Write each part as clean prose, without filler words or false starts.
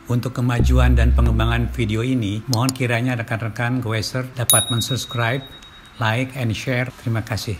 Untuk kemajuan dan pengembangan video ini, mohon kiranya rekan-rekan Goeser dapat mensubscribe, like, and share. Terima kasih.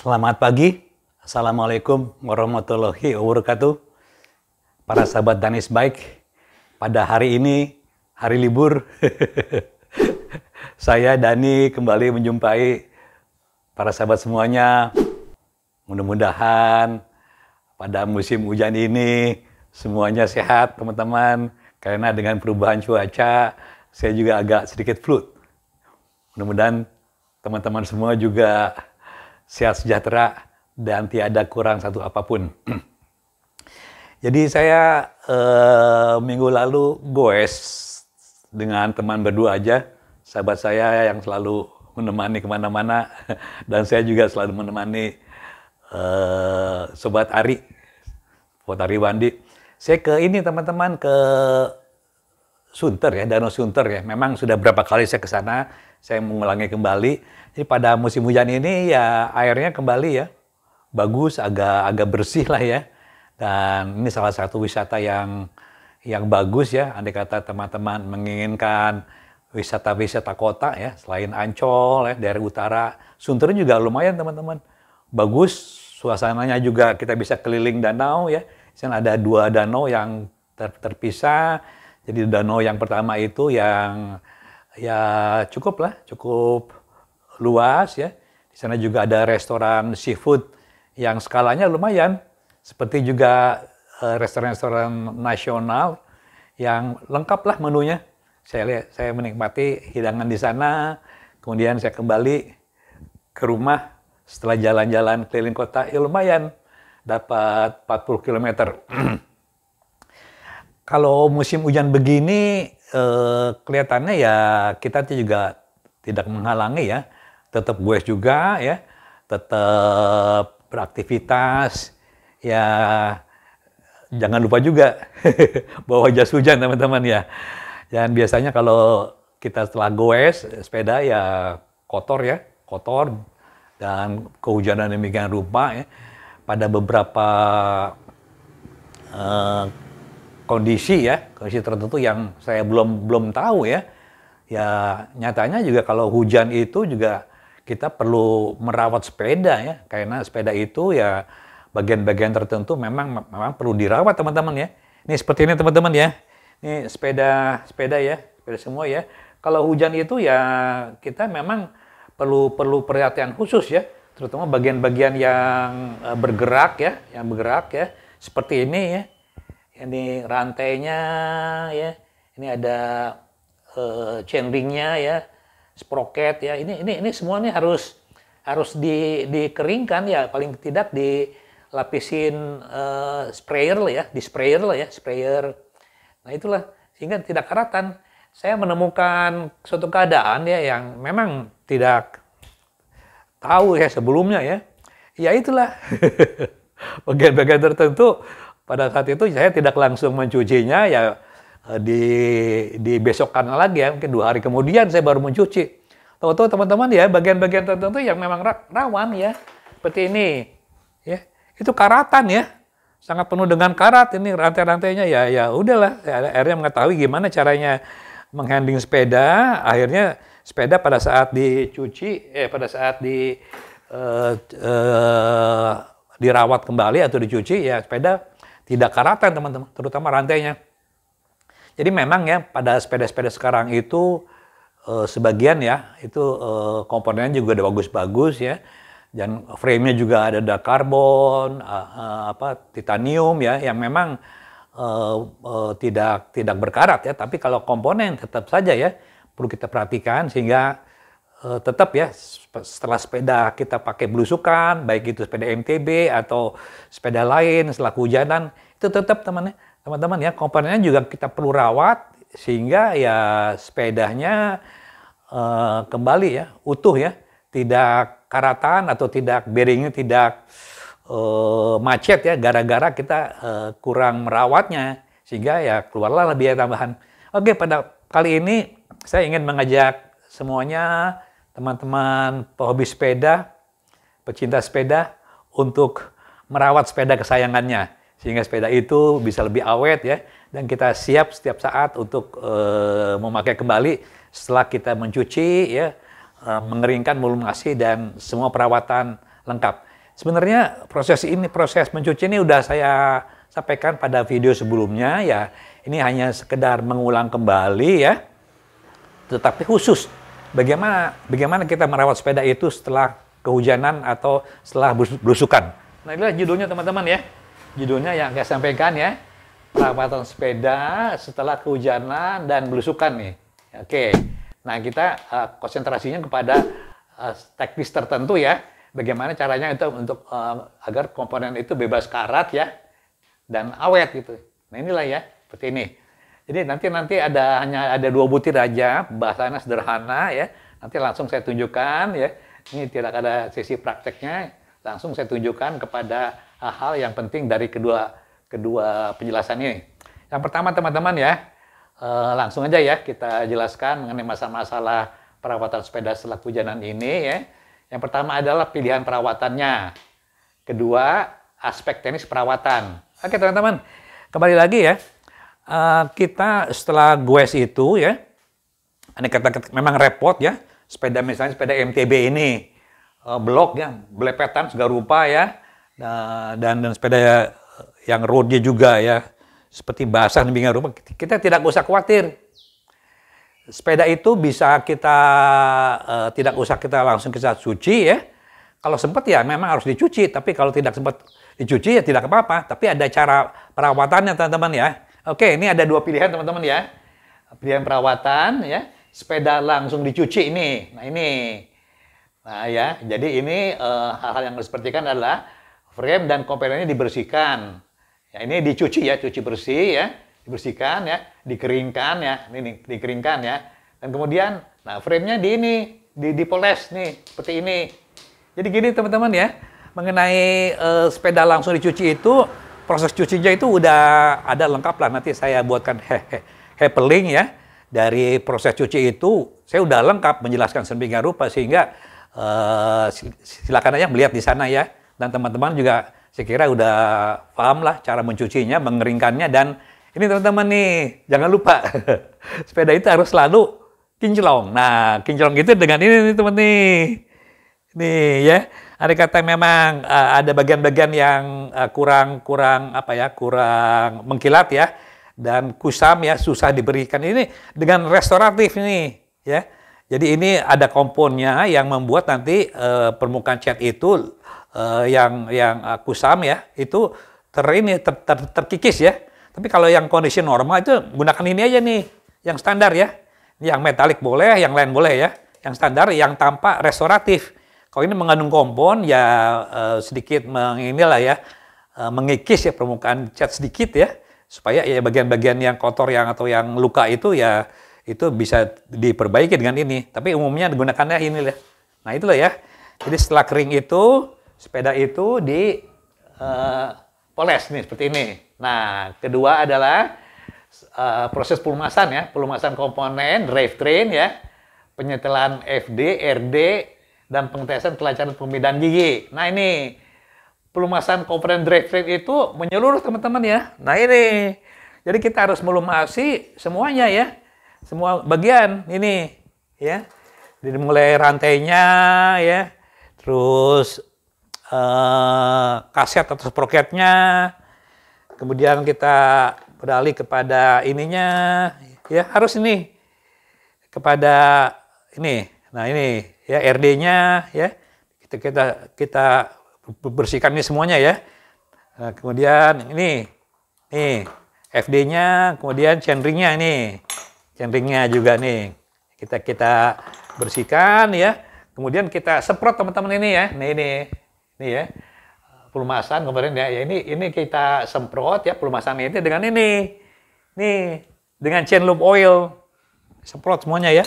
Selamat pagi, Assalamualaikum warahmatullahi wabarakatuh. Para sahabat Danis Bike, pada hari ini, hari libur, saya Dani kembali menjumpai para sahabat semuanya. Mudah-mudahan pada musim hujan ini semuanya sehat teman-teman, karena dengan perubahan cuaca, saya juga agak sedikit flu. Mudah-mudahan teman-teman semua juga sehat sejahtera dan tiada kurang satu apapun. Jadi saya minggu lalu goes dengan teman berdua aja, sahabat saya yang selalu menemani kemana-mana, dan saya juga selalu menemani Sobat Ari Wandi. Saya ke ini teman-teman, ke Sunter ya, Danau Sunter ya. Memang sudah berapa kali saya ke sana, saya mengulangi kembali. Jadi pada musim hujan ini ya airnya kembali ya, bagus, agak bersih lah ya. Dan ini salah satu wisata yang bagus ya. Andai kata teman-teman menginginkan wisata-wisata kota ya, selain Ancol ya, daerah utara, Sunter juga lumayan teman-teman. Bagus, suasananya juga kita bisa keliling danau ya. Di sana ada dua danau yang terpisah. Jadi danau yang pertama itu yang ya cukup luas ya. Di sana juga ada restoran seafood yang skalanya lumayan, seperti juga restoran-restoran nasional yang lengkap lah menunya. Saya menikmati hidangan di sana, kemudian saya kembali ke rumah setelah jalan-jalan keliling kota, ya lumayan, dapat 40 km. Kalau musim hujan begini, kelihatannya ya kita juga tidak menghalangi ya, tetap goes juga ya, tetap beraktivitas, ya jangan lupa juga bawa jas hujan teman-teman ya. Dan biasanya kalau kita setelah goes sepeda ya kotor, dan kehujanan demikian rupa ya, pada beberapa kondisi tertentu yang saya belum tahu ya. Ya nyatanya juga kalau hujan itu juga kita perlu merawat sepeda ya, karena sepeda itu ya bagian-bagian tertentu memang perlu dirawat teman-teman ya. Ini seperti ini teman-teman ya. Ini sepeda semua ya. Kalau hujan itu ya kita memang perlu perhatian khusus ya, terutama bagian-bagian yang bergerak ya, seperti ini ya. Ini rantainya ya. Ini ada chainringnya ya, sprocket ya. Ini semua nih harus dikeringkan ya, paling tidak lapisin sprayer lah ya, di sprayer lah ya, sprayer. Nah itulah, sehingga tidak karatan. Saya menemukan suatu keadaan ya yang memang tidak tahu ya sebelumnya ya. Ya itulah, bagian-bagian tertentu pada saat itu saya tidak langsung mencucinya ya, di besokkan lagi ya, mungkin 2 hari kemudian saya baru mencuci. Tahu-tahu teman-teman ya, bagian-bagian tertentu yang memang rawan ya, seperti ini ya, itu karatan ya, sangat penuh dengan karat ini rantai-rantainya ya udahlah, akhirnya mengetahui gimana caranya menghandling sepeda. Akhirnya sepeda pada saat dicuci, pada saat dirawat kembali atau dicuci ya, sepeda tidak karatan teman-teman, terutama rantainya. Jadi memang ya pada sepeda-sepeda sekarang itu sebagian ya itu komponennya juga udah bagus-bagus ya, dan frame-nya juga ada karbon, titanium ya, yang memang tidak berkarat ya. Tapi kalau komponen tetap saja ya perlu kita perhatikan, sehingga tetap ya setelah sepeda kita pakai belusukan, baik itu sepeda MTB atau sepeda lain setelah kehujanan, itu tetap teman-teman ya komponennya juga kita perlu rawat, sehingga ya sepedanya kembali ya utuh ya, tidak karatan atau tidak bearingnya tidak macet ya, gara-gara kita kurang merawatnya, sehingga ya keluarlah biaya tambahan. Oke, pada kali ini saya ingin mengajak semuanya, teman-teman pehobi sepeda, pecinta sepeda, untuk merawat sepeda kesayangannya, sehingga sepeda itu bisa lebih awet ya, dan kita siap setiap saat untuk memakai kembali setelah kita mencuci ya, mengeringkan, melumasi, dan semua perawatan lengkap. Sebenarnya proses mencuci ini udah saya sampaikan pada video sebelumnya ya. Ini hanya sekedar mengulang kembali ya. Tetapi khusus bagaimana kita merawat sepeda itu setelah kehujanan atau setelah belusukan. Nah, inilah judulnya teman-teman ya. Judulnya yang saya sampaikan ya. Perawatan sepeda setelah kehujanan dan belusukan nih. Oke. Nah, kita konsentrasinya kepada teknis tertentu ya. Bagaimana caranya itu untuk agar komponen itu bebas karat ya, dan awet gitu. Nah inilah ya, seperti ini. Jadi nanti hanya ada 2 butir aja, bahasanya sederhana ya. Nanti langsung saya tunjukkan ya. Ini tidak ada sesi prakteknya, langsung saya tunjukkan kepada hal-hal yang penting dari kedua penjelasan ini. Yang pertama teman-teman ya, langsung aja ya kita jelaskan mengenai masalah-masalah perawatan sepeda setelah kehujanan ini ya. Yang pertama adalah pilihan perawatannya. Kedua, aspek teknis perawatan. Oke teman-teman, kembali lagi ya. Kita setelah goes itu ya, ini kata memang repot ya. Sepeda misalnya sepeda MTB ini, blok ya, belepetan segala rupa ya. Dan sepeda yang roadnya juga ya, seperti basah demikian rupa. Kita tidak usah khawatir. Sepeda itu bisa kita tidak usah kita langsung kita cuci ya. Kalau sempat ya memang harus dicuci, tapi kalau tidak sempat dicuci ya tidak apa-apa. Tapi ada cara perawatannya teman-teman ya. Oke, ini ada 2 pilihan teman-teman ya. Pilihan perawatan ya, sepeda langsung dicuci ini. Nah ini. Nah ya, jadi ini hal-hal yang harus diperhatikan adalah frame dan komponennya dibersihkan. Ya ini dicuci ya, cuci bersih ya. Dibersihkan ya, dikeringkan ya, ini dikeringkan ya, dan kemudian, nah frame-nya dipoles nih, seperti ini. Jadi gini teman-teman ya, mengenai sepeda langsung dicuci itu, proses cucinya itu udah ada lengkap lah. Nanti saya buatkan hyperlink ya, dari proses cuci itu, saya udah lengkap menjelaskan sedemikian rupa, sehingga silakan aja melihat di sana ya, dan teman-teman juga saya kira udah paham lah cara mencucinya, mengeringkannya, dan ini teman-teman nih, jangan lupa, sepeda itu harus selalu kinclong. Nah, kinclong itu dengan ini nih teman nih. Nih ya, ada kata memang ada bagian-bagian yang kurang mengkilat ya, dan kusam ya, susah diberikan. Ini dengan restoratif ini ya. Jadi ini ada komponnya yang membuat nanti permukaan cat itu yang kusam ya, itu terkikis ya. Tapi kalau yang kondisi normal itu gunakan ini aja nih, yang standar ya. Yang metalik boleh, yang lain boleh ya. Yang standar, yang tanpa restoratif. Kalau ini mengandung kompon ya sedikit inilah ya, mengikis ya permukaan cat sedikit ya, supaya ya bagian-bagian yang kotor atau yang luka itu ya itu bisa diperbaiki dengan ini. Tapi umumnya digunakannya ini lah. Nah itulah ya. Jadi setelah kering itu sepeda itu di poles nih seperti ini. Nah kedua adalah proses pelumasan ya, pelumasan komponen drivetrain ya, penyetelan FD, RD, dan pengetesan kelancaran pemindaian gigi. Nah ini pelumasan komponen drivetrain itu menyeluruh teman-teman ya. Nah ini, jadi kita harus melumasi semuanya ya, semua bagian ini ya. Jadi mulai rantainya ya, terus kaset atau sproketnya, kemudian kita beralih kepada ininya ya, harus ini kepada ini. Nah ini ya RD-nya ya, kita bersihkan ini semuanya ya. Nah, kemudian ini nih FD-nya, kemudian chainring-nya ini, chainring-nya juga nih kita bersihkan ya. Kemudian kita semprot teman-teman ini ya. Nih ya. Pelumasan kemarin ya. Ini kita semprot ya pelumasan ini dengan ini. Nih, dengan chain loop oil. Semprot semuanya ya.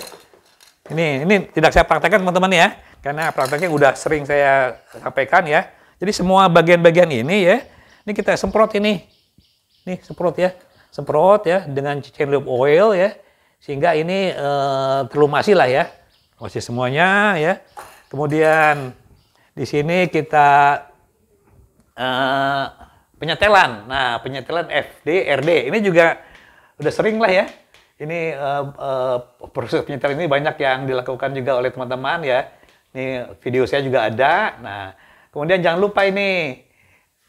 Ini tidak saya praktekkan teman-teman ya. Karena prakteknya udah sering saya sampaikan ya. Jadi semua bagian-bagian ini ya, ini kita semprot ini. Nih, semprot ya. Semprot ya dengan chain loop oil ya. Sehingga ini terlumasi lah ya. Lumasi semuanya ya. Kemudian di sini kita penyetelan. Nah, penyetelan FD, RD. Ini juga udah sering lah ya. Ini proses penyetelan ini banyak yang dilakukan juga oleh teman-teman ya. Ini video saya juga ada. Nah, kemudian jangan lupa ini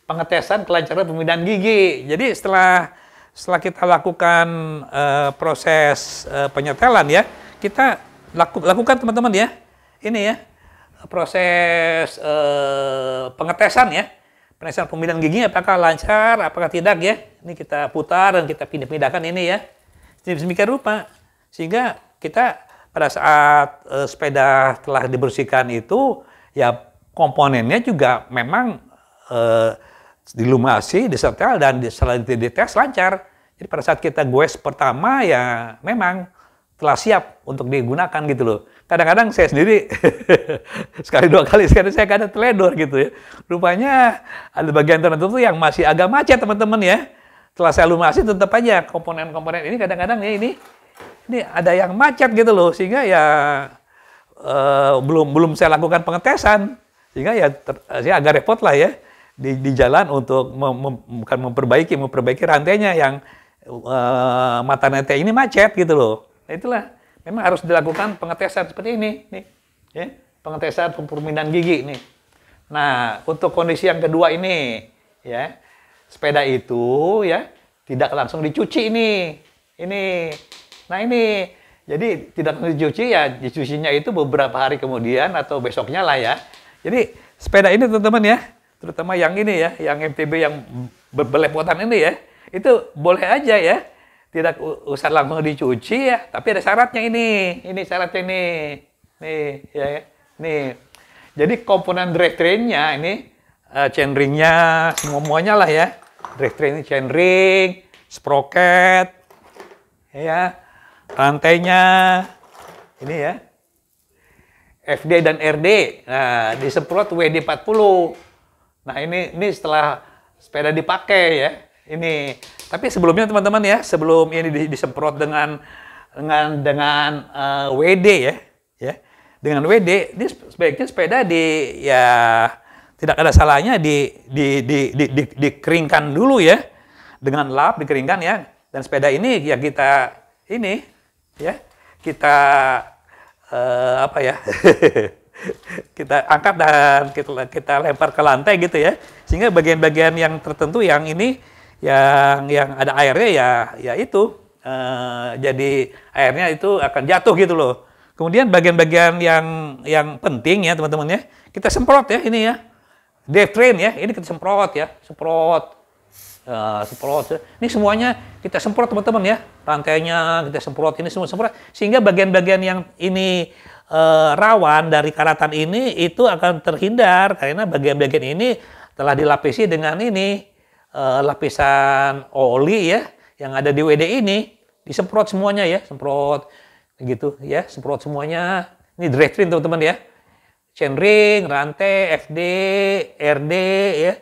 pengetesan kelancaran pemindahan gigi. Jadi setelah kita lakukan proses penyetelan ya, kita lakukan teman-teman ya. Ini ya proses pengetesan ya. Pengetesan pemindahan gigi apakah lancar, apakah tidak ya. Ini kita putar dan kita pindah-pindahkan ini ya. Demikian rupa. Sehingga kita pada saat sepeda telah dibersihkan itu, ya komponennya juga memang dilumasi, disetel, dan setelah dites lancar. Jadi pada saat kita goes pertama ya memang telah siap untuk digunakan gitu loh. Kadang-kadang saya sendiri sekali dua kali saya kadang teledor gitu ya. Rupanya ada bagian tertentu yang masih agak macet teman-teman ya. Setelah saya lumasi tetap aja komponen-komponen ini kadang-kadang ya ini ada yang macet gitu loh, sehingga ya belum saya lakukan pengetesan, sehingga ya saya agak repot lah ya di jalan untuk bukan memperbaiki rantainya yang mata rantai ini macet gitu loh. Nah, itulah memang harus dilakukan pengetesan seperti ini nih ya, pengetesan pemindahan gigi nih. Nah, untuk kondisi yang kedua ini ya, sepeda itu ya tidak langsung dicuci ini. Nah ini, jadi tidak langsung dicuci ya, dicucinya itu beberapa hari kemudian atau besoknya lah ya. Jadi sepeda ini teman-teman ya, terutama yang ini ya, yang MTB yang berbelepotan ini ya, itu boleh aja ya, tidak usah langsung dicuci ya, tapi ada syaratnya ini syaratnya nih ya, nih. Jadi komponen drivetrain-nya ini chainring-nya semuanya lah ya, drivetrain, chainring, sprocket, ya, rantainya ini ya, FD dan RD, nah disemprot WD-40. Nah ini setelah sepeda dipakai ya, ini. Tapi sebelumnya teman-teman ya, sebelum ini disemprot dengan WD ya, dengan WD, ini sebaiknya sepeda tidak ada salahnya dikeringkan dulu ya, dengan lap dikeringkan ya, dan sepeda ini ya kita kita angkat dan kita lempar ke lantai gitu ya, sehingga bagian-bagian yang tertentu yang ini yang ada airnya ya itu jadi airnya itu akan jatuh gitu loh. Kemudian bagian-bagian yang penting ya teman-teman ya, kita semprot ya ini ya, drivetrain ya, ini kita semprot ya, semprot. Ini semuanya kita semprot teman-teman ya, rantainya kita semprot, ini semua semprot, sehingga bagian-bagian yang ini rawan dari karatan ini itu akan terhindar, karena bagian-bagian ini Setelah dilapisi dengan ini lapisan oli ya yang ada di WD ini, disemprot semuanya ya, semprot gitu ya, semprot semuanya. Ini drivetrain teman-teman ya. Chainring, rantai, FD, RD ya,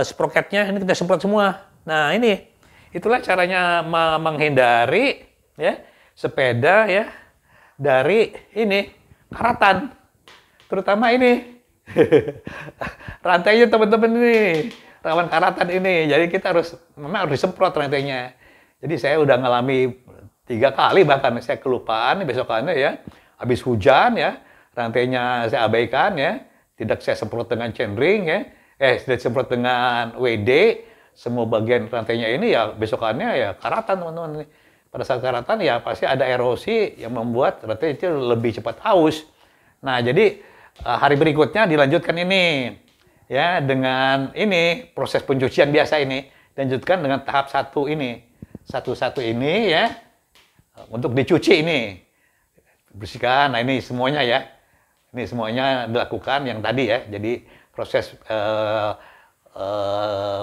sprocketnya ini kita semprot semua. Nah ini, itulah caranya menghindari ya sepeda ya dari ini karatan, terutama ini rantainya teman-teman ini rawan karatan ini. Jadi kita memang harus disemprot rantainya. Jadi saya udah ngalami 3 kali bahkan saya kelupaan besokannya ya, habis hujan ya. Rantainya saya abaikan ya, tidak saya semprot dengan chainring ya, tidak semprot dengan WD, semua bagian rantainya ini ya besokannya ya karatan teman-teman. Pada saat karatan ya pasti ada erosi yang membuat rantai itu lebih cepat aus. Nah jadi hari berikutnya dilanjutkan ini ya dengan ini proses pencucian biasa ini, dilanjutkan dengan tahap satu ini ya untuk dicuci ini, bersihkan. Nah ini semuanya ya. Ini semuanya dilakukan yang tadi ya. Jadi proses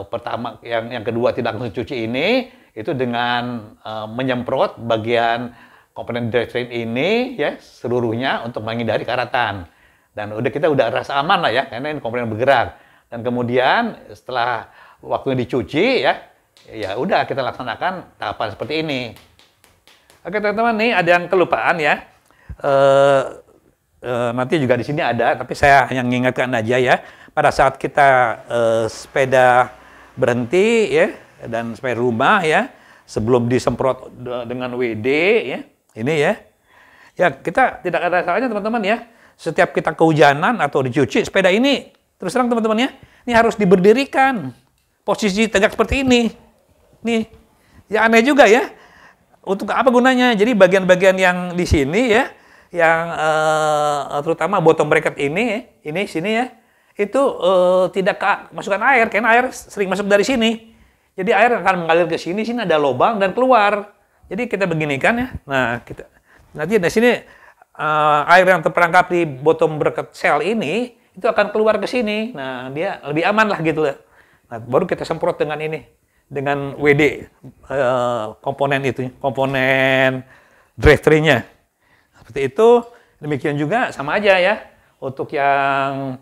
pertama, yang kedua tidak langsung cuci ini, itu dengan menyemprot bagian komponen drivetrain ini ya seluruhnya untuk menghindari karatan. Dan kita udah rasa aman lah ya, karena ini komponen bergerak. Dan kemudian setelah waktunya dicuci ya udah kita laksanakan tahapan seperti ini. Oke teman-teman, nih ada yang kelupaan ya. Nanti juga di sini ada, tapi saya hanya mengingatkan aja ya, pada saat kita sepeda berhenti ya dan sepeda rumah ya, sebelum disemprot dengan WD ya, ini ya kita tidak ada salahnya teman-teman ya, setiap kita kehujanan atau dicuci sepeda ini, terus terang teman-teman ya, ini harus diberdirikan posisi tegak seperti ini. Nih ya aneh juga ya, untuk apa gunanya? Jadi bagian-bagian yang di sini ya, yang terutama bottom bracket ini sini ya, itu tidak masukkan air, karena air sering masuk dari sini. Jadi air akan mengalir ke sini ada lubang dan keluar. Jadi kita beginikan ya. Nah, nanti di sini air yang terperangkap di bottom bracket cell ini itu akan keluar ke sini. Nah, dia lebih aman lah gitu. Nah, baru kita semprot dengan ini, dengan WD komponen itu, komponen drivetrain-nya. Seperti itu. Demikian juga sama aja ya untuk yang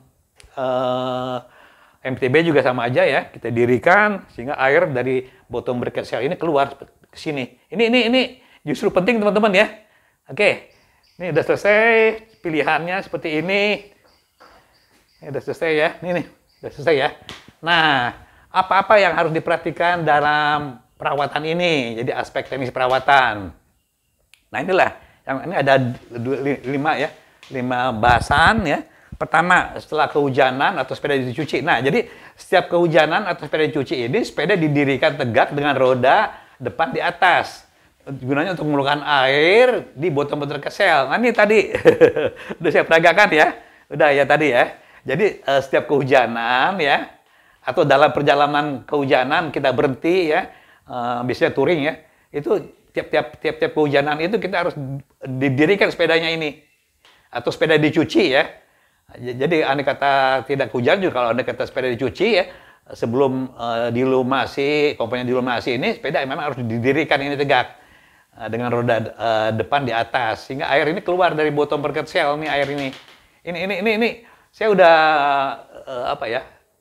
MTB juga sama aja ya, kita dirikan sehingga air dari bottom bracket cell ini keluar ke sini. Ini justru penting teman-teman ya. Oke, ini udah selesai pilihannya seperti ini. Ini udah selesai ya. Ini udah selesai ya. Nah, apa-apa yang harus diperhatikan dalam perawatan ini? Jadi aspek teknis perawatan. Nah inilah. Yang ini ada 5 bahasan ya. Pertama, setelah kehujanan atau sepeda dicuci. Nah, jadi setiap kehujanan atau sepeda dicuci ini, sepeda didirikan tegak dengan roda depan di atas. Gunanya untuk mengeluarkan air di bottom bracket cell. Nah, ini tadi udah saya peragakan ya. Udah ya tadi ya. Jadi setiap kehujanan ya, atau dalam perjalanan kehujanan kita berhenti ya, biasanya touring ya, itu tiap kehujanan itu kita harus didirikan sepedanya ini, atau sepeda dicuci ya. Jadi andai kata tidak hujan juga, kalau andai kata sepeda dicuci ya, sebelum dilumasi, komponen dilumasi ini, sepeda memang harus didirikan ini tegak dengan roda depan di atas, sehingga air ini keluar dari bottom bracket cell nih, air ini. Ini saya udah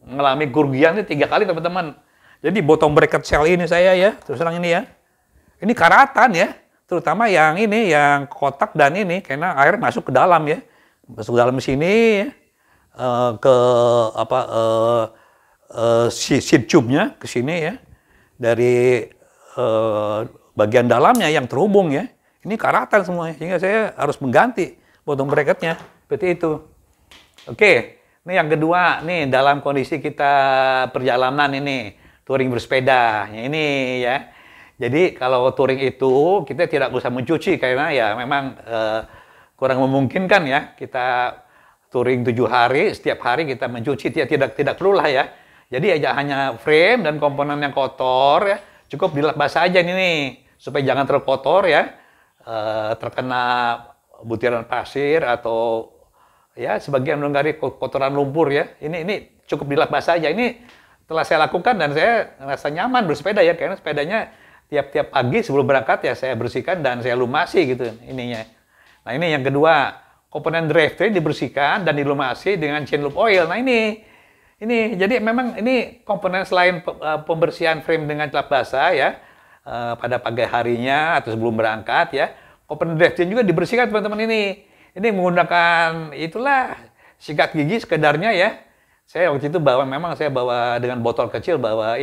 ngalami kerugian ini 3 kali teman-teman. Jadi bottom bracket cell ini saya ya, terus terang ini ya, ini karatan ya, terutama yang ini, yang kotak dan ini, karena air masuk ke dalam ya. Masuk ke dalam sini ya, ke seat tube-nya ke sini ya, dari bagian dalamnya yang terhubung ya, ini karatan semuanya, sehingga saya harus mengganti bottom bracket-nya seperti itu. Oke, ini yang kedua nih, dalam kondisi kita perjalanan ini touring bersepeda ini ya. Jadi kalau touring itu kita tidak usah mencuci, karena ya memang kurang memungkinkan ya kita touring 7 hari, setiap hari kita mencuci, tidak perlu lah ya. Jadi hanya frame dan komponen yang kotor ya, cukup dilap saja ini supaya jangan terkotor ya, terkena butiran pasir atau ya sebagian melanggar kotoran lumpur ya. Ini cukup dilap basah aja. Ini telah saya lakukan dan saya merasa nyaman bersepeda ya, karena sepedanya tiap-tiap pagi sebelum berangkat ya saya bersihkan dan saya lumasi gitu ininya. Nah ini yang kedua, komponen drivetrain dibersihkan dan dilumasi dengan chain loop oil. Nah ini jadi memang ini komponen selain pembersihan frame dengan lap basah ya pada pagi harinya atau sebelum berangkat ya, komponen drivetrain juga dibersihkan teman-teman ini. Ini menggunakan itulah sikat gigi sekedarnya ya. Saya waktu itu memang saya bawa dengan botol kecil, bawa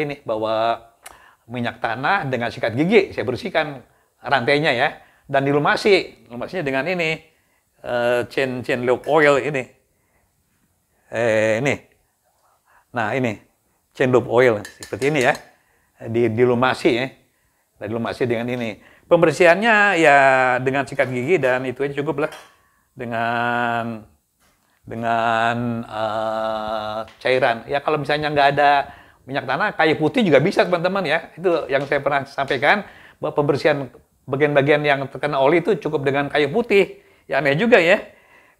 minyak tanah dengan sikat gigi, saya bersihkan rantainya ya, dan lumasinya dengan ini chain loop oil ini. Ini. Nah, ini chain loop oil seperti ini ya. Dilumasi ya. Dan dilumasi dengan ini. Pembersihannya ya dengan sikat gigi dan itu aja cukup lah. Dengan cairan. Ya kalau misalnya nggak ada minyak tanah, kayu putih juga bisa teman-teman ya. Itu yang saya pernah sampaikan, bahwa pembersihan bagian-bagian yang terkena oli itu cukup dengan kayu putih. Ya aneh juga ya.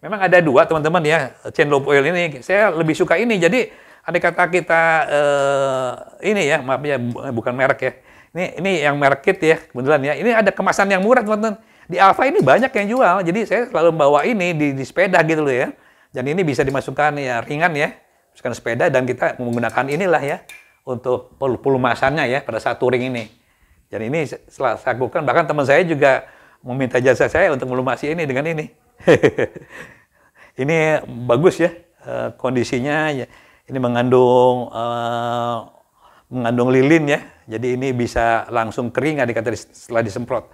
Memang ada dua teman-teman ya, chain loop oil ini. Saya lebih suka ini. Jadi andai kata kita ini ya, maaf ya bukan merek ya. Ini yang merek kit ya, kebetulan ya. Ini ada kemasan yang murah teman-teman. Di Alfa ini banyak yang jual. Jadi saya selalu bawa ini di sepeda gitu loh ya. Dan ini bisa dimasukkan ya ringan ya, masukkan sepeda dan kita menggunakan inilah ya untuk pelumasannya ya pada saat touring ini. Dan ini setelah saya lakukan, bahkan teman saya juga meminta jasa saya untuk melumasi ini dengan ini. Ini bagus ya kondisinya ya. Ini mengandung lilin ya. Jadi ini bisa langsung kering setelah disemprot.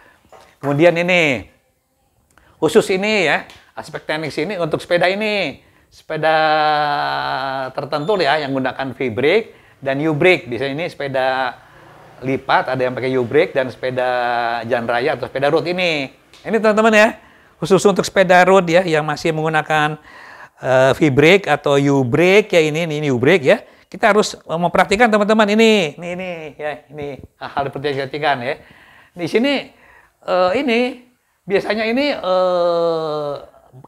Kemudian ini khusus ini ya. Aspek teknis ini untuk sepeda ini, sepeda tertentu ya yang menggunakan V-brake dan U-brake. Biasanya ini sepeda lipat, ada yang pakai U-brake dan sepeda jalan raya atau sepeda road ini. Ini teman-teman ya, khusus untuk sepeda road ya yang masih menggunakan V-brake atau U-brake ya ini U-brake ya. Kita harus memperhatikan teman-teman ini hal seperti yang saya perhatikan ya. Di sini ini biasanya ini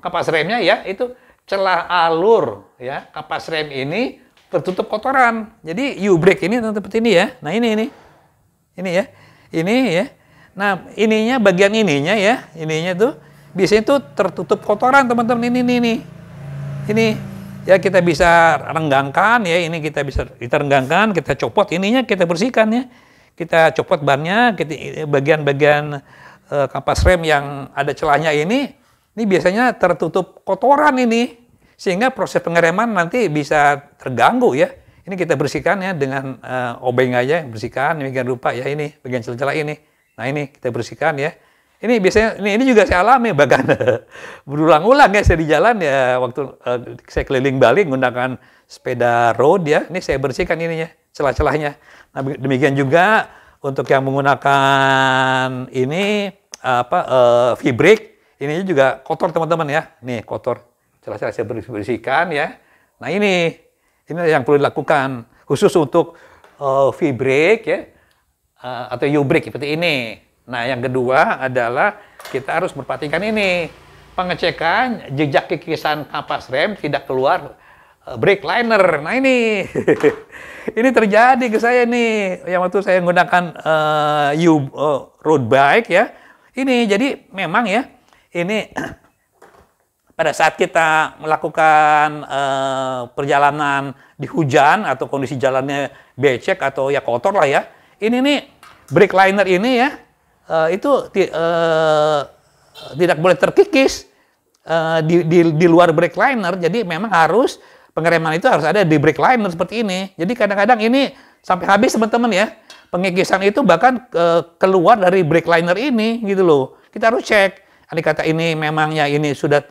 kapas remnya ya itu celah alur ya kapas rem ini tertutup kotoran. Jadi U-brake ini seperti ini ya. Nah ini ya. Nah ininya bagian ininya ya, ininya tuh biasanya tuh tertutup kotoran teman-teman ini ya kita bisa renggangkan ya, ini kita renggangkan, kita copot ininya, kita bersihkan ya, kita copot bannya, bagian-bagian kapas rem yang ada celahnya ini biasanya tertutup kotoran ini, sehingga proses pengereman nanti bisa terganggu ya. Ini kita bersihkan ya dengan obeng aja, bersihkan demikian rupa ya ini bagian celah-celah ini. Nah ini kita bersihkan ya. Ini biasanya ini juga saya alami bahkan berulang-ulang ya saya di jalan ya waktu saya keliling Bali menggunakan sepeda road ya. Ini saya bersihkan ininya, celah-celahnya. Nah demikian juga untuk yang menggunakan ini V-brake. Ini juga kotor teman-teman ya. Nih kotor. Celah-celah saya bersihkan ya. Nah ini yang perlu dilakukan khusus untuk V-brake ya atau U-brake seperti ini. Nah yang kedua adalah kita harus memperhatikan ini pengecekan jejak kikisan kapas rem tidak keluar brake liner. Nah ini ini terjadi ke saya nih yang waktu saya menggunakan road bike ya. Ini jadi memang ya. Ini pada saat kita melakukan perjalanan di hujan atau kondisi jalannya becek atau ya kotor lah ya. Ini nih brake liner ini ya itu tidak boleh terkikis di luar brake liner. Jadi memang harus pengereman itu harus ada di brake liner seperti ini. Jadi kadang-kadang ini sampai habis teman-teman ya. Pengikisan itu bahkan keluar dari brake liner ini gitu loh. Kita harus cek. Andai kata ini memangnya ini sudah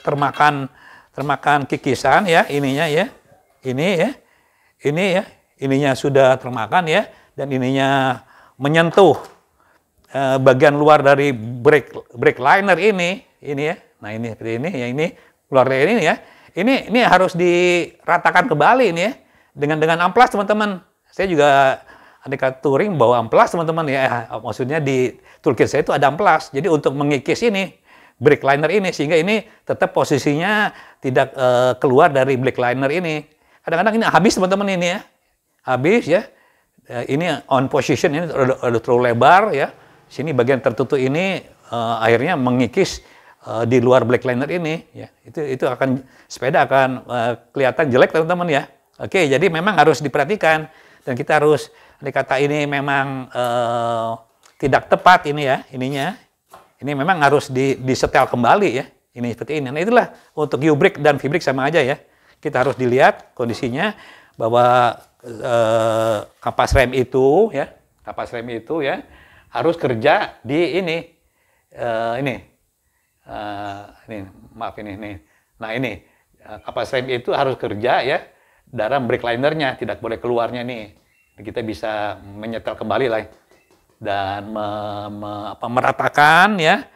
termakan kikisan ya ininya ya. Ininya sudah termakan ya dan ininya menyentuh bagian luar dari brake liner ini ya. Nah ini seperti ini ya, ini keluar dari ini ya. Ini harus diratakan kembali ini ya dengan amplas teman-teman. Saya juga andai touring bawa amplas teman-teman ya. Maksudnya di toolkit saya itu ada amplas. Jadi untuk mengikis ini brake liner ini sehingga ini tetap posisinya keluar dari black liner ini. Kadang-kadang ini habis teman-teman ini ya. Habis ya. Ini on position, ini udah terlalu lebar ya. Sini bagian tertutup ini akhirnya mengikis di luar black liner ini ya. Itu akan sepeda akan kelihatan jelek teman-teman ya. Oke, jadi memang harus diperhatikan dan kita harus dikata ini memang tidak tepat ini ya, ininya. Ini memang harus disetel kembali ya. Ini seperti ini. Nah, itulah untuk U-brake dan V-brake sama aja ya. Kita harus dilihat kondisinya bahwa kapas rem itu ya, harus kerja di ini maaf ini. Nah, ini kapas rem itu harus kerja ya dalam brake linernya, tidak boleh keluarnya nih. Kita bisa menyetel kembali lah dan meratakan ya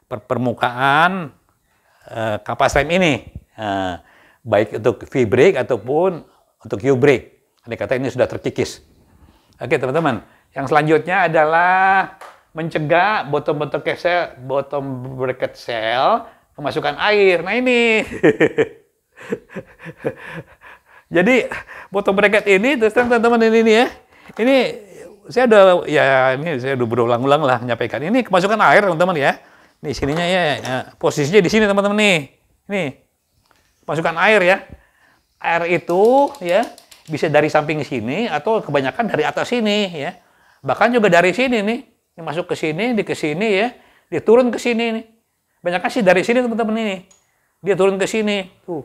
permukaan kapas rem ini, baik untuk V-brake ataupun untuk U-brake. Andai kata ini sudah terkikis. Oke teman-teman, yang selanjutnya adalah mencegah bottom bracket cell kemasukan air. Nah ini, jadi bottom bracket ini terus teman-teman ini ya, ini saya udah berulang-ulang lah menyampaikan. Ini kemasukan air teman-teman ya. Nih sininya ya, posisinya di sini teman-teman nih. Nih, masukkan air ya. Air itu ya bisa dari samping sini atau kebanyakan dari atas sini ya. Bahkan juga dari sini nih. Ini masuk ke sini, ke sini ya. Dia turun ke sini nih. Banyak sih dari sini teman-teman ini. Dia turun ke sini. Tuh.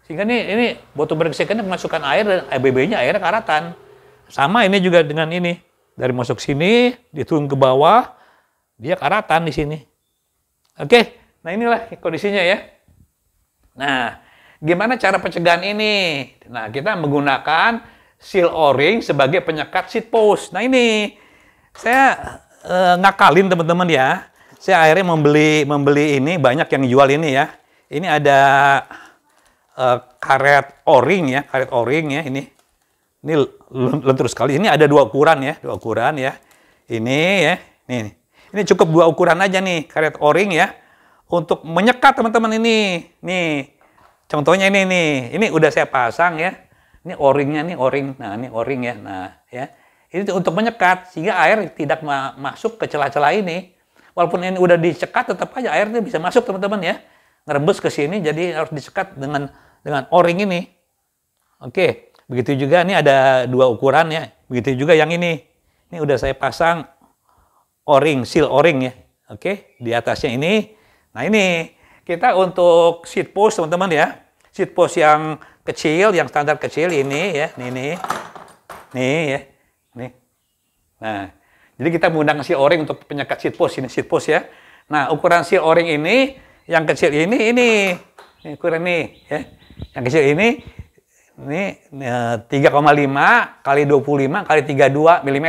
Sehingga ini bottom bracket second kemasukan air dan ABB-nya airnya karatan. Sama ini juga dengan ini. Dari masuk sini, dia turun ke bawah, dia karatan di sini. Oke, nah inilah kondisinya ya. Nah, gimana cara pencegahan ini? Nah, kita menggunakan seal O-ring sebagai penyekat seat post. Nah ini, saya ngakalin teman-teman ya. Saya akhirnya membeli ini, banyak yang jual ini ya. Ini ada karet O-ring ya, ini. Ini lentur sekali. Ini ada dua ukuran ya. Ini ya, nih. Ini cukup dua ukuran aja nih, karet O-ring ya. Untuk menyekat teman-teman ini. Nih, contohnya ini nih. Ini udah saya pasang ya. Ini O-ringnya nih, O-ring. Nah, ini O-ring ya. Nah, ya. Ini untuk menyekat, sehingga air tidak masuk ke celah-celah ini. Walaupun ini udah disekat, tetap aja airnya bisa masuk teman-teman ya. Ngerembes ke sini, jadi harus disekat dengan O-ring ini. Oke, begitu juga, ini ada dua ukuran ya. Begitu juga yang ini. Ini udah saya pasang O-ring, seal O-ring ya. Oke, di atasnya ini. Nah ini, kita untuk seat post teman-teman ya. Seat post yang kecil, yang standar kecil ini ya. Nih ya. Nih. Nah, jadi kita menggunakan seal O-ring untuk penyekat seat post. Ini seat post ya. Nah, ukuran seal O-ring ini, yang kecil ini ukuran ini ya. Yang kecil ini 3,5 kali 25 kali 32 mm.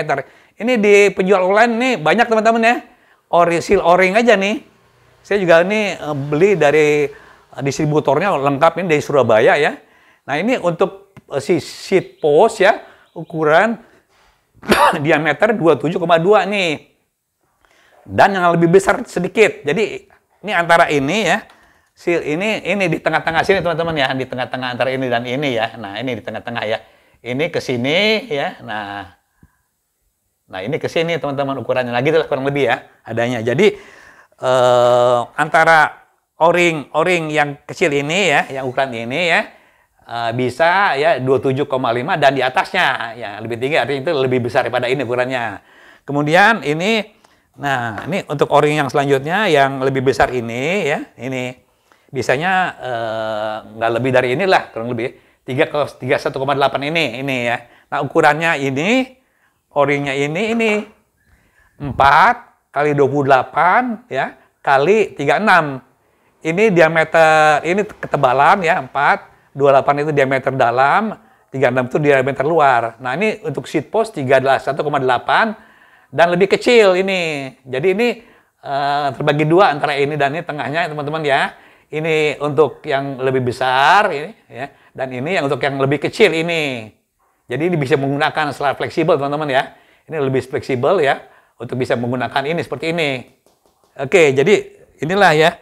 Ini di penjual online nih banyak teman-teman ya. Seal O-ring aja nih. Saya juga ini beli dari distributornya lengkap ini dari Surabaya ya. Nah ini untuk si seat post ya, ukuran diameter 27,2 nih. Dan yang lebih besar sedikit. Jadi ini antara ini ya. Seal ini di tengah-tengah sini teman-teman ya. Di tengah-tengah antara ini dan ini ya. Nah ini di tengah-tengah ya. Ini ke sini ya. Nah ini ke sini teman-teman ukurannya. Nah gitulah kurang lebih ya adanya. Jadi antara O-ring yang kecil ini ya, yang ukuran ini ya, bisa ya 27,5 dan di atasnya ya lebih tinggi, artinya itu lebih besar daripada ini ukurannya. Kemudian ini, nah ini untuk O-ring yang selanjutnya yang lebih besar ini ya, ini biasanya nggak lebih dari inilah, kurang lebih 31,8 ini ya. Nah ukurannya ini, O-ringnya ini 4 kali 28 ya kali 36. Ini diameter, ini ketebalan ya 4, 28 itu diameter dalam, 36 itu diameter luar. Nah ini untuk seat post 1,8 dan lebih kecil ini. Jadi ini terbagi dua antara ini dan ini tengahnya teman-teman ya. Ini untuk yang lebih besar ini ya, dan ini yang untuk yang lebih kecil ini. Jadi ini bisa menggunakan secara fleksibel teman-teman ya. Ini lebih fleksibel ya untuk bisa menggunakan ini seperti ini. Oke, jadi inilah ya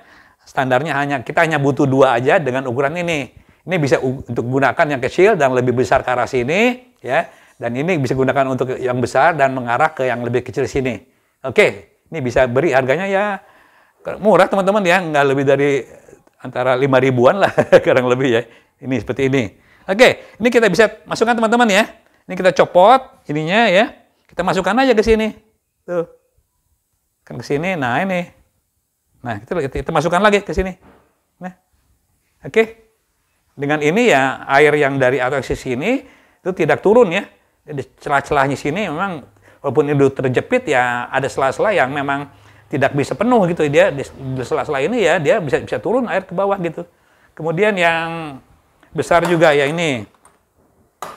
Standarnya kita hanya butuh 2 aja dengan ukuran ini. Ini bisa untuk gunakan yang kecil dan lebih besar ke arah sini, ya. Dan ini bisa gunakan untuk yang besar dan mengarah ke yang lebih kecil sini. Oke, ini bisa beri harganya ya murah teman-teman ya, nggak lebih dari antara 5 ribuan lah, kurang lebih ya. Ini seperti ini. Oke, ini kita bisa masukkan teman-teman ya. Ini kita copot ininya ya. Kita masukkan aja ke sini. Tuh. Kan ke sini. Nah, ini. Nah, kita masukkan lagi ke sini. Nah. Oke. Dengan ini ya air yang dari atas sini itu tidak turun ya. Di celah-celahnya sini memang walaupun itu terjepit ya ada sela-sela yang memang tidak bisa penuh gitu. Dia di sela-sela ini ya dia bisa turun air ke bawah gitu. Kemudian yang besar juga ya ini.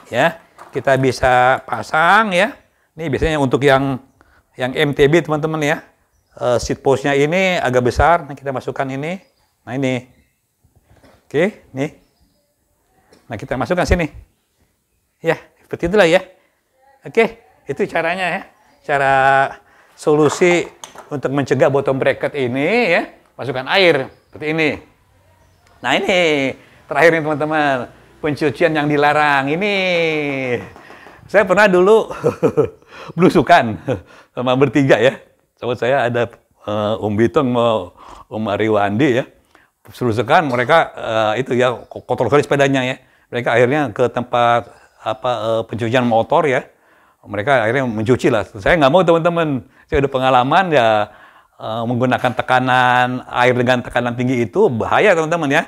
Ya, kita bisa pasang ya. Ini biasanya untuk yang MTB teman-teman ya. Seat post-nya ini agak besar. Nah, kita masukkan ini. Nah, ini. Oke, nih. Nah, kita masukkan sini. Ya, seperti itulah ya. Oke, itu caranya ya. Cara solusi untuk mencegah bottom bracket ini ya. Masukkan air seperti ini. Nah, ini terakhir nih teman-teman. Pencucian yang dilarang. Ini saya pernah dulu belusukan sama bertiga ya. Sama saya ada Om Bitong mau Om Ariwandi ya. Belusukan mereka itu ya kotor sekali sepedanya ya. Mereka akhirnya ke tempat pencucian motor ya. Mereka akhirnya mencuci lah. Saya nggak mau teman-teman. Saya udah pengalaman ya menggunakan tekanan air dengan tekanan tinggi itu bahaya teman-teman ya.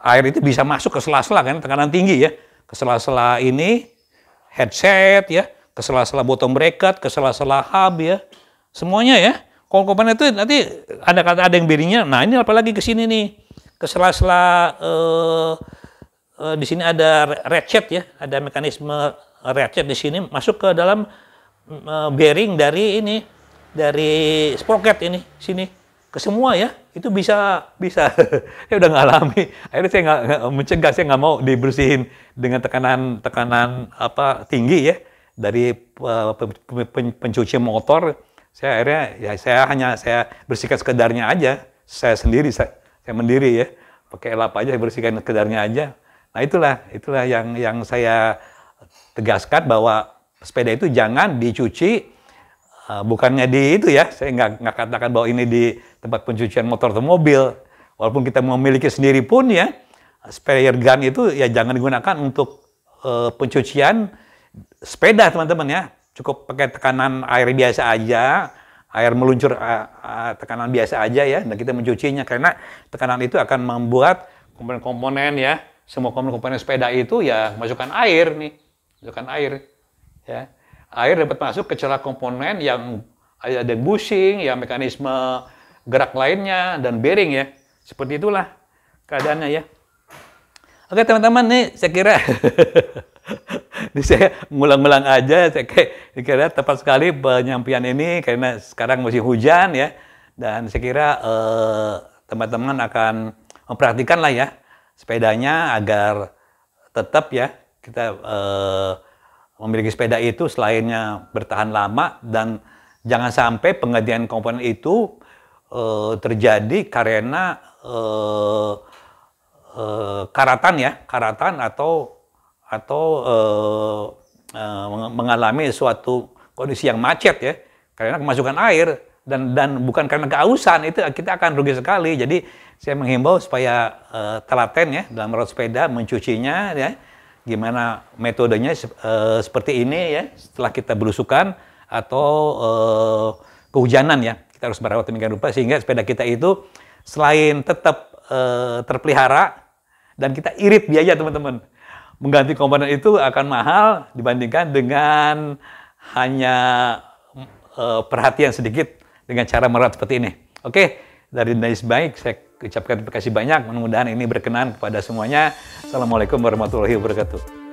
Air itu bisa masuk ke sela-sela kan tekanan tinggi ya. Ke sela-sela ini headset ya, ke sela-sela bottom bracket, ke sela-sela hub ya. Semuanya ya. Komponen itu nanti ada yang berinya. Nah, ini apalagi ke sini nih. Ke sela-sela di sini ada ratchet ya, ada mekanisme ratchet di sini masuk ke dalam bearing dari ini, dari sprocket ini sini ke semua ya, itu bisa saya udah ngalami, akhirnya saya nggak mencegah, saya nggak mau dibersihin dengan tekanan tinggi ya dari pencuci motor, saya akhirnya ya saya bersihkan sekedarnya aja, saya sendiri saya mendiri ya, pakai lap aja, bersihkan sekedarnya aja. Nah itulah yang saya tegaskan bahwa sepeda itu jangan dicuci, bukannya di itu ya, saya nggak katakan bahwa ini di tempat pencucian motor atau mobil. Walaupun kita memiliki sendiri pun ya, sprayer gun itu ya jangan digunakan untuk pencucian sepeda teman-teman ya. Cukup pakai tekanan air biasa aja. Air meluncur tekanan biasa aja ya, dan kita mencucinya karena tekanan itu akan membuat komponen-komponen ya, semua komponen sepeda itu ya masukkan air nih, masukkan air ya. Air dapat masuk ke celah komponen yang ada bushing, ya mekanisme gerak lainnya dan bearing ya. Seperti itulah keadaannya ya. Oke teman-teman, nih saya kira ini saya ngulang-ngulang aja, saya kira tepat sekali penyampaian ini karena sekarang musim hujan ya, dan saya kira teman-teman akan memperhatikan lah ya sepedanya agar tetap ya kita memiliki sepeda itu selainnya bertahan lama, dan jangan sampai penggantian komponen itu terjadi karena karatan atau mengalami suatu kondisi yang macet ya karena kemasukan air, dan bukan karena kehausan, itu kita akan rugi sekali. Jadi saya menghimbau supaya telaten ya dalam merawat sepeda, mencucinya ya, gimana metodenya seperti ini ya, setelah kita belusukan atau kehujanan ya, kita harus merawat demikian rupa sehingga sepeda kita itu selain tetap terpelihara dan kita irit biaya teman-teman. Mengganti komponen itu akan mahal dibandingkan dengan hanya perhatian sedikit dengan cara merawat seperti ini. Oke, dari Nice Bike saya ucapkan terima kasih banyak. Mudah-mudahan ini berkenan kepada semuanya. Assalamualaikum warahmatullahi wabarakatuh.